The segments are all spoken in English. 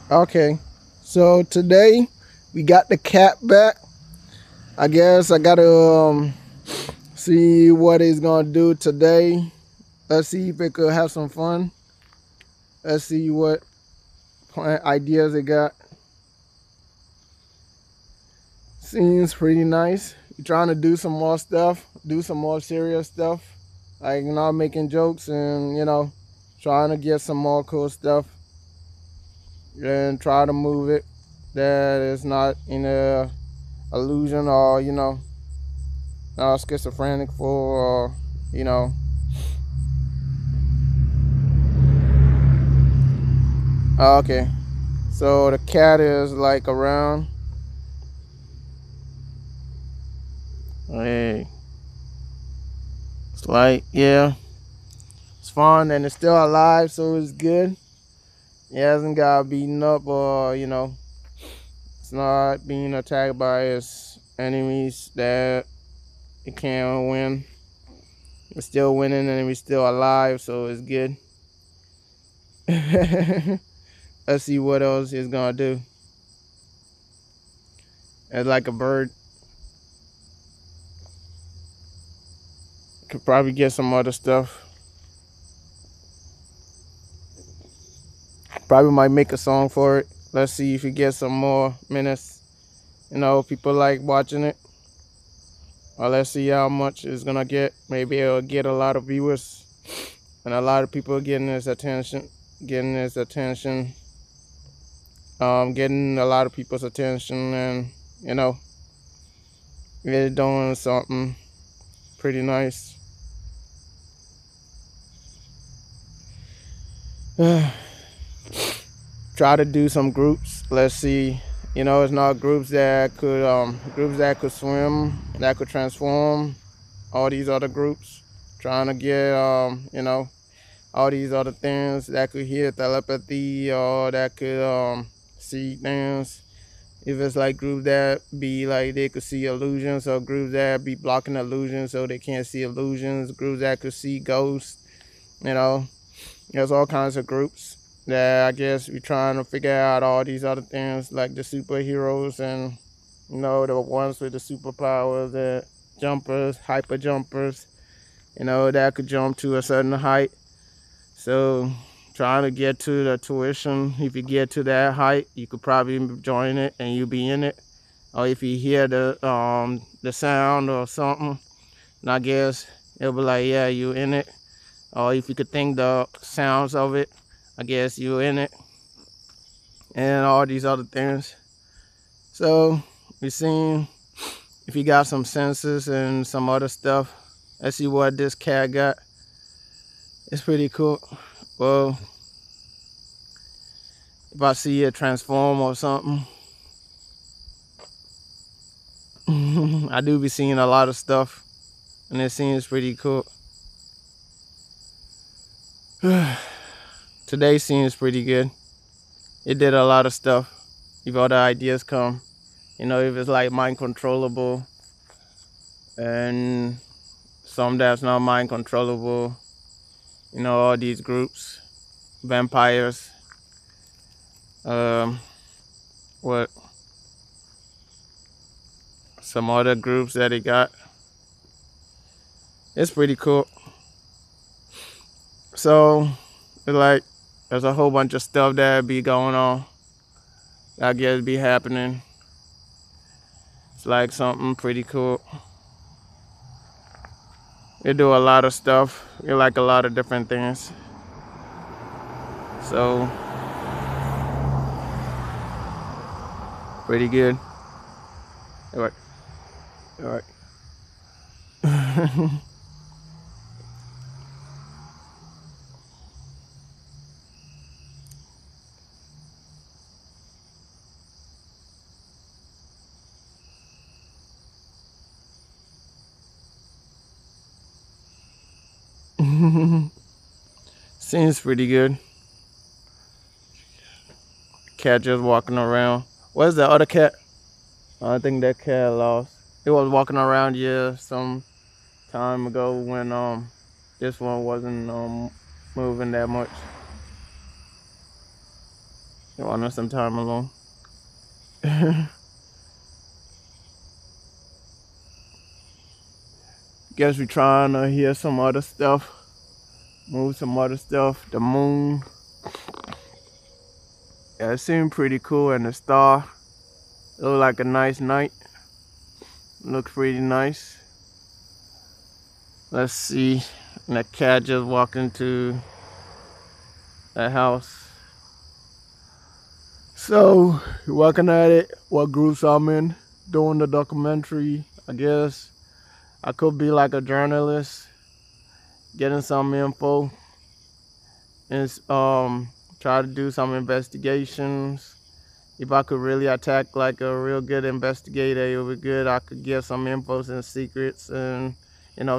Okay, so today we got the cat back. I guess I gotta see what he's gonna do today. Let's see if it could have some fun. Let's see what ideas it got. Seems pretty nice. You're trying to do some more stuff, do some more serious stuff, like not making jokes and trying to get some more cool stuff and try to move it that is not in a illusion or schizophrenic for or you know okay, so the cat is like around. Hey, it's like, yeah, it's fun and it's still alive, so it's good. It hasn't got beaten up or it's not being attacked by its enemies that it can't win. It's still winning and it's still alive, so it's good. Let's see what else it's gonna do. It's like a bird. Could probably get some other stuff. Probably might make a song for it. Let's see if you get some more minutes. People like watching it. Or let's see how much it's gonna get. Maybe it'll get a lot of viewers and a lot of people getting his attention. Getting his attention. Getting a lot of people's attention and you know, really doing something pretty nice. Try to do some groups. Let's see. It's not groups that could swim, that could transform. All these other groups, trying to get all these other things that could hear telepathy or that could see things. If it's like groups that be like they could see illusions, or groups that be blocking illusions so they can't see illusions, groups that could see ghosts, you know, there's all kinds of groups that I guess we're trying to figure out all these other things like the superheroes and the ones with the superpowers, the jumpers, hyper jumpers, that could jump to a certain height. So trying to get to the tuition, if you get to that height, you could probably join it and you be in it. Or if you hear the sound or something, and I guess it'll be like, yeah, you in it. Or if you could think the sounds of it, I guess you in it. And all these other things. So we seen if you got some senses and some other stuff. Let's see what this cat got. It's pretty cool. Well, if I see it transform or something, I do be seeing a lot of stuff, and it seems pretty cool. Today seems pretty good. It did a lot of stuff. If other ideas come, if it's like mind controllable, and some that's not mind controllable, all these groups, vampires, um, what, some other groups that it got. It's pretty cool. So, it's like, there's a whole bunch of stuff that be going on. I guess be happening. It's like something pretty cool. They do a lot of stuff. They like a lot of different things. So, pretty good. All right. All right. Seems pretty good. Cat just walking around. Where's the other cat? I think that cat lost. It was walking around here some time ago when this one wasn't moving that much. You want some time alone. Guess we trying to hear some other stuff. Move some other stuff. The moon. Yeah, it seemed pretty cool, and the star. It looked like a nice night. Looks pretty nice. Let's see. And the cat just walked into the house. So, working at it, what groups I'm in, doing the documentary, I guess. I could be like a journalist, getting some info, and try to do some investigations. If I could really attack like a real good investigator, it would be good. I could get some infos and secrets and,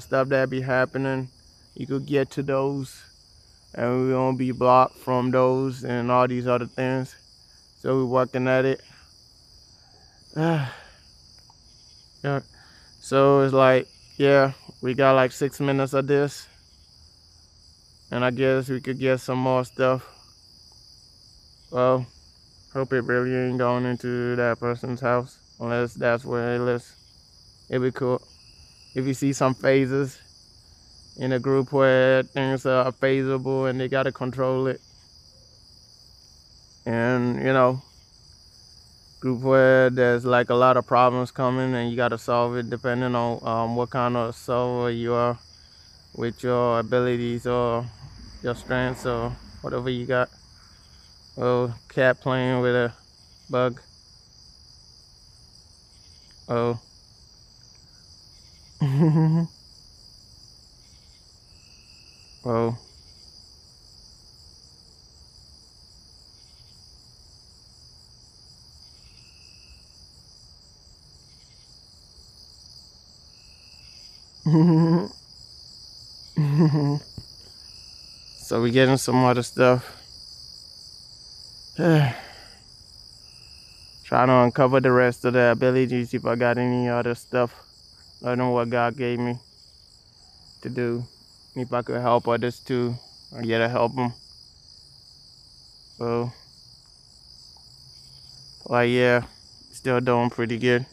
stuff that be happening. You could get to those, and we won't be blocked from those and all these other things. So we're working at it. Yeah. So it's like, yeah, we got like 6 minutes of this, and I guess we could get some more stuff. Well, hope it really ain't going into that person's house, unless that's where it lives. It'd be cool if you see some phases in a group where things are phaseable and they gotta control it, and group where there's like a lot of problems coming and you gotta solve it depending on what kind of solver you are with your abilities or your strengths or whatever you got. Oh, cat playing with a bug. Oh. Oh. So we getting some other stuff. Trying to uncover the rest of the abilities, if I got any other stuff. I don't know what God gave me to do. If I could help others too, I gotta help them. So, like, yeah, still doing pretty good.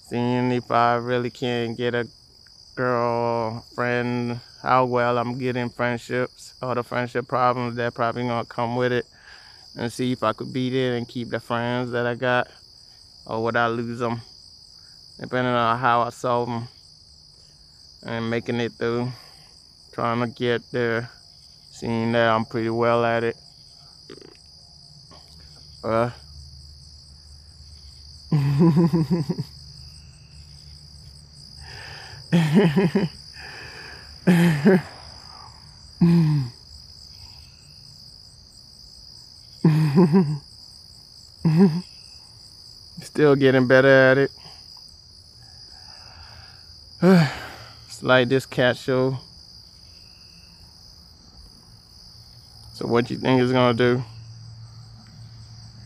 Seeing if I really can get a girl friend, how well I'm getting friendships, all the friendship problems that probably gonna come with it, and see if I could beat it and keep the friends that I got, or would I lose them, depending on how I solve them, and making it through, trying to get there, seeing that I'm pretty well at it. Still getting better at it. It's like this cat show. So what you think it's gonna do?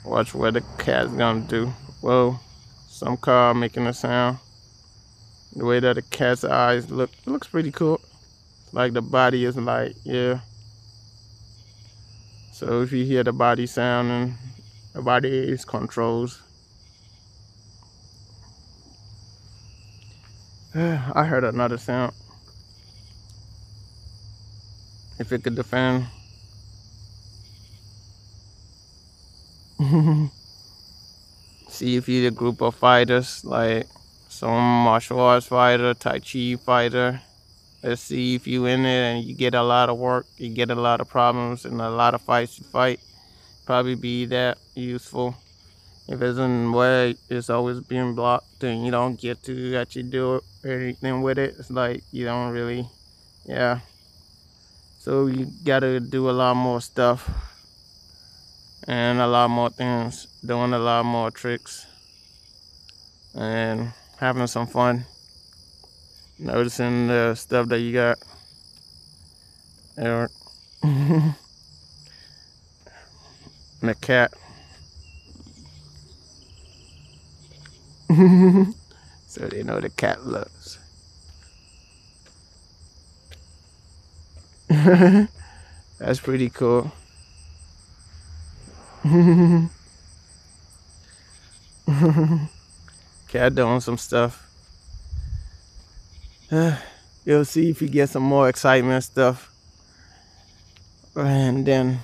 Watch what the cat's gonna do. Whoa, some car making a sound. The way that the cat's eyes look, it looks pretty cool. Like the body is like, yeah. So if you hear the body sound, and the body is controls. I heard another sound. If it could defend. See if you're a group of fighters, like some martial arts fighter, Tai Chi fighter. Let's see if you in it and you get a lot of work, you get a lot of problems and a lot of fights to fight. Probably be that useful. If it's in where it's always being blocked and you don't get to actually do anything with it, it's like you don't really, yeah. So you gotta do a lot more stuff and a lot more things, doing a lot more tricks and having some fun. Noticing the stuff that you got. Eric. And the cat. So they know the cat loves. That's pretty cool. Cat doing some stuff. You'll see if you get some more excitement stuff. And then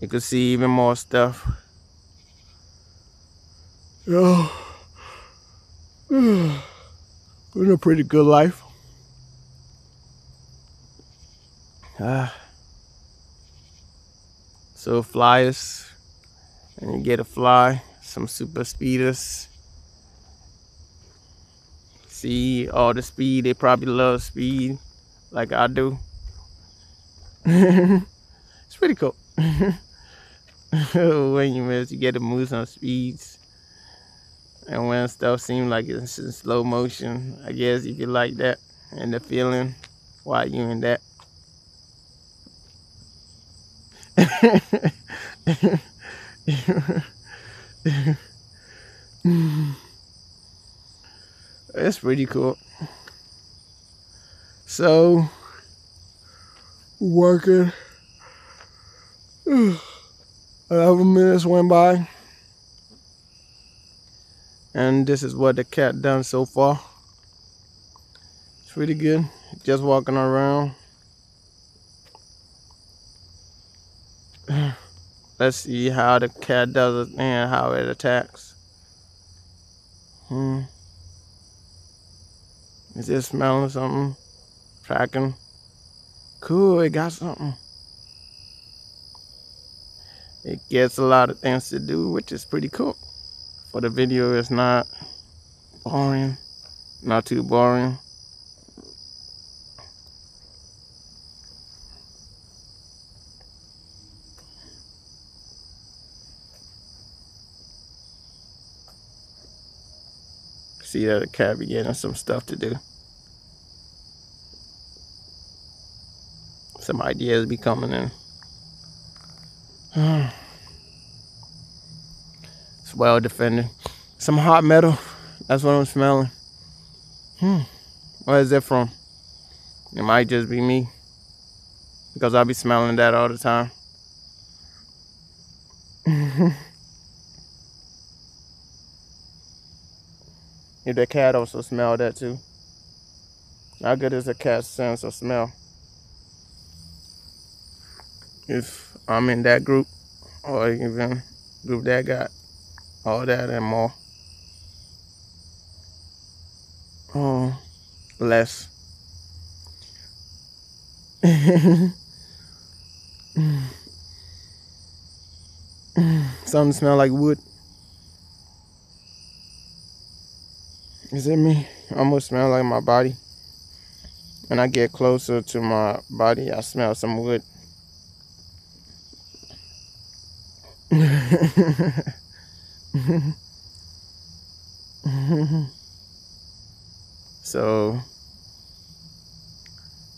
you can see even more stuff. Oh, been a pretty good life. So flyers, and you get a fly, some super speeders. See all the speed, they probably love speed like I do. It's pretty cool. When you get to move some speeds. And when stuff seems like it's in slow motion, I guess if you like that and the feeling while you in that. It's pretty cool. So, working. 11 minutes went by. And this is what the cat done so far. It's pretty good. Just walking around. Let's see how the cat does it and how it attacks. Is it smelling something? Tracking. Cool, it got something. It gets a lot of things to do, which is pretty cool. For the video, it's not boring. Not too boring. See that the cat be getting some stuff to do. Some ideas be coming in. It's well defended. Some hot metal. That's what I'm smelling. Where is it from? It might just be me, because I be smelling that all the time. If the cat also smell that too. How good is a cat's sense of smell? If I'm in that group, or even group that got all that and more. Less. Something smell like wood. Is it me? Almost smell like my body. When I get closer to my body, I smell some wood. So,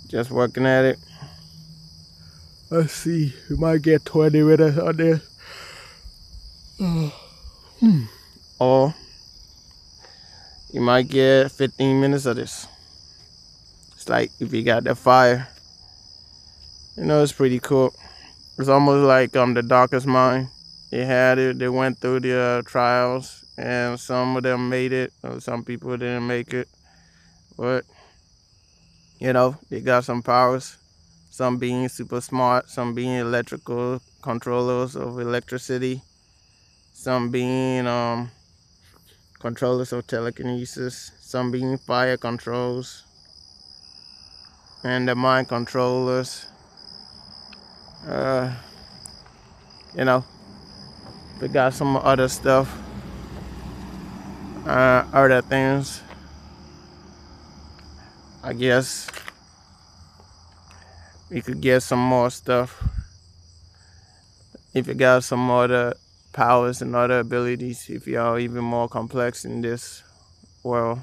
just working at it. Let's see, we might get 20 minutes on this. Or you might get 15 minutes of this. It's like if you got that fire, you know, it's pretty cool. It's almost like The Darkest Mind. They had it, they went through the trials, and some of them made it, or some people didn't make it. But, you know, they got some powers. Some being super smart, some being electrical controllers of electricity, some being controllers of telekinesis, some being fire controls, and the mind controllers. You know, we got some other stuff, other things. I guess we could get some more stuff if you got some other powers and other abilities, if you are even more complex in this world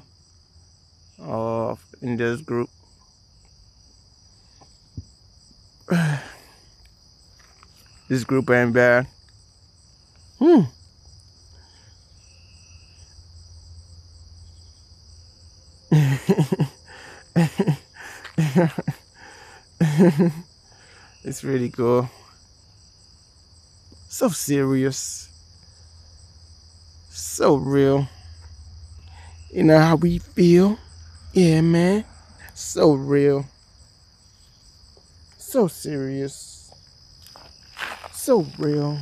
or in this group. This group ain't bad. It's really cool. So serious. So real. You know how we feel? Yeah, man. So real. So serious. So real.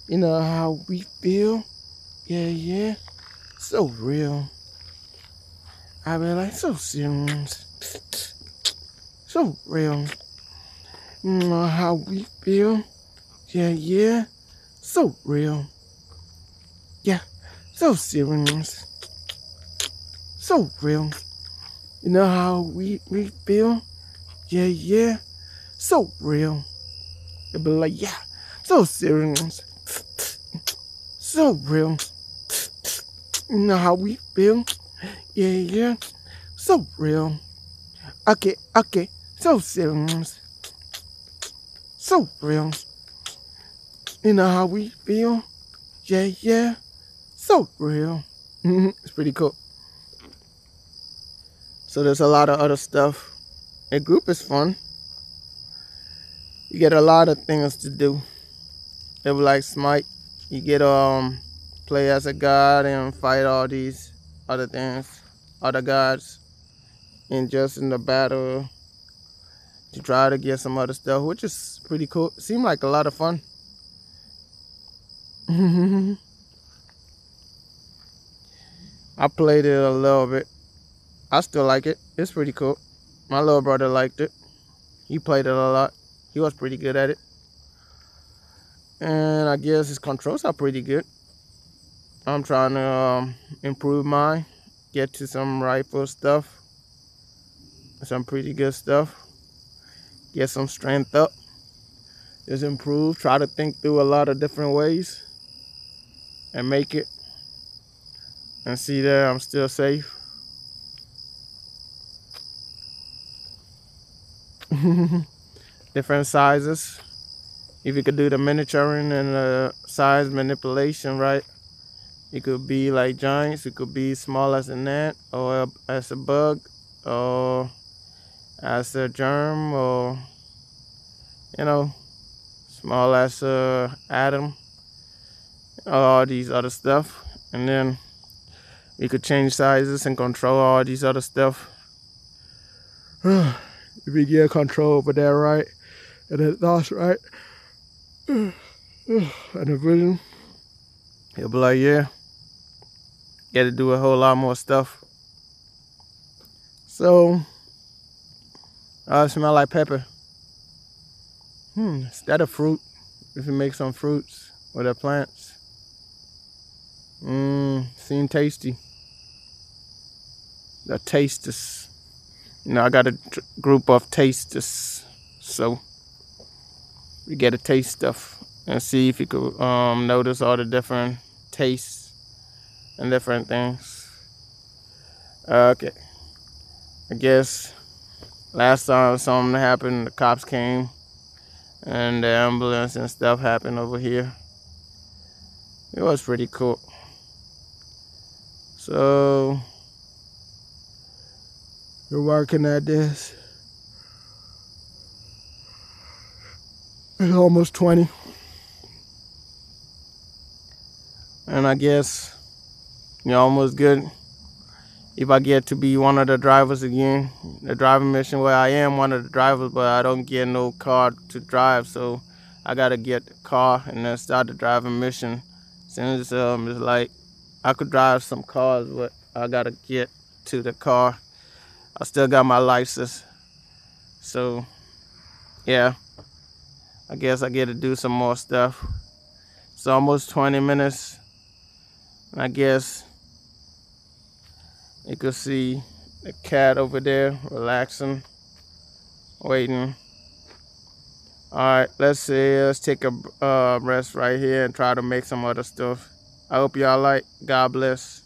You know how we feel? Yeah, yeah. So real. I be like, so serious. So real. You know how we feel? Yeah, yeah. So real. Yeah. So serious. So real. You know how we feel? Yeah, yeah. So real. They be like, yeah. So serious. So real. You know how we feel? Yeah, yeah. So real. Okay, okay. So serious. So real. You know how we feel? Yeah, yeah. So real. It's pretty cool. So there's a lot of other stuff. A group is fun. You get a lot of things to do. They were like Smite. You get play as a god and fight all these other things, other gods, and just in the battle to try to get some other stuff, which is pretty cool. Seemed like a lot of fun. I played it a little bit. I still like it. It's pretty cool. My little brother liked it. He played it a lot. He was pretty good at it. And I guess his controls are pretty good. I'm trying to improve mine, get to some rifle stuff, some pretty good stuff, get some strength up, just improve, try to think through a lot of different ways and make it and see that I'm still safe. Different sizes. If you could do the miniaturing and the size manipulation right, it could be like giants, it could be small as an ant or as a bug or as a germ or, you know, small as a atom, all these other stuff. And then you could change sizes and control all these other stuff. If you get control over that right, and the thoughts right, and the vision, you'll be like, yeah, got to do a whole lot more stuff. So, it smell like pepper. Is that a fruit? If you make some fruits with the plants. Seem tasty. The tasters. You know, I got a group of tasters. So, we get to taste stuff and see if you could notice all the different tastes and different things. Okay. I guess last time something happened, the cops came and the ambulance and stuff happened over here. It was pretty cool. So we're working at this. It's almost 20. And I guess you're almost good. If I get to be one of the drivers again, the driving mission where I am one of the drivers, but I don't get no car to drive, so I gotta get the car and then start the driving mission. Since it's like I could drive some cars, but I gotta get to the car. I still got my license, so yeah, I guess I get to do some more stuff. It's almost 20 minutes, and I guess you could see the cat over there relaxing, waiting. All right, let's take a rest right here and try to make some other stuff. I hope y'all like. God bless.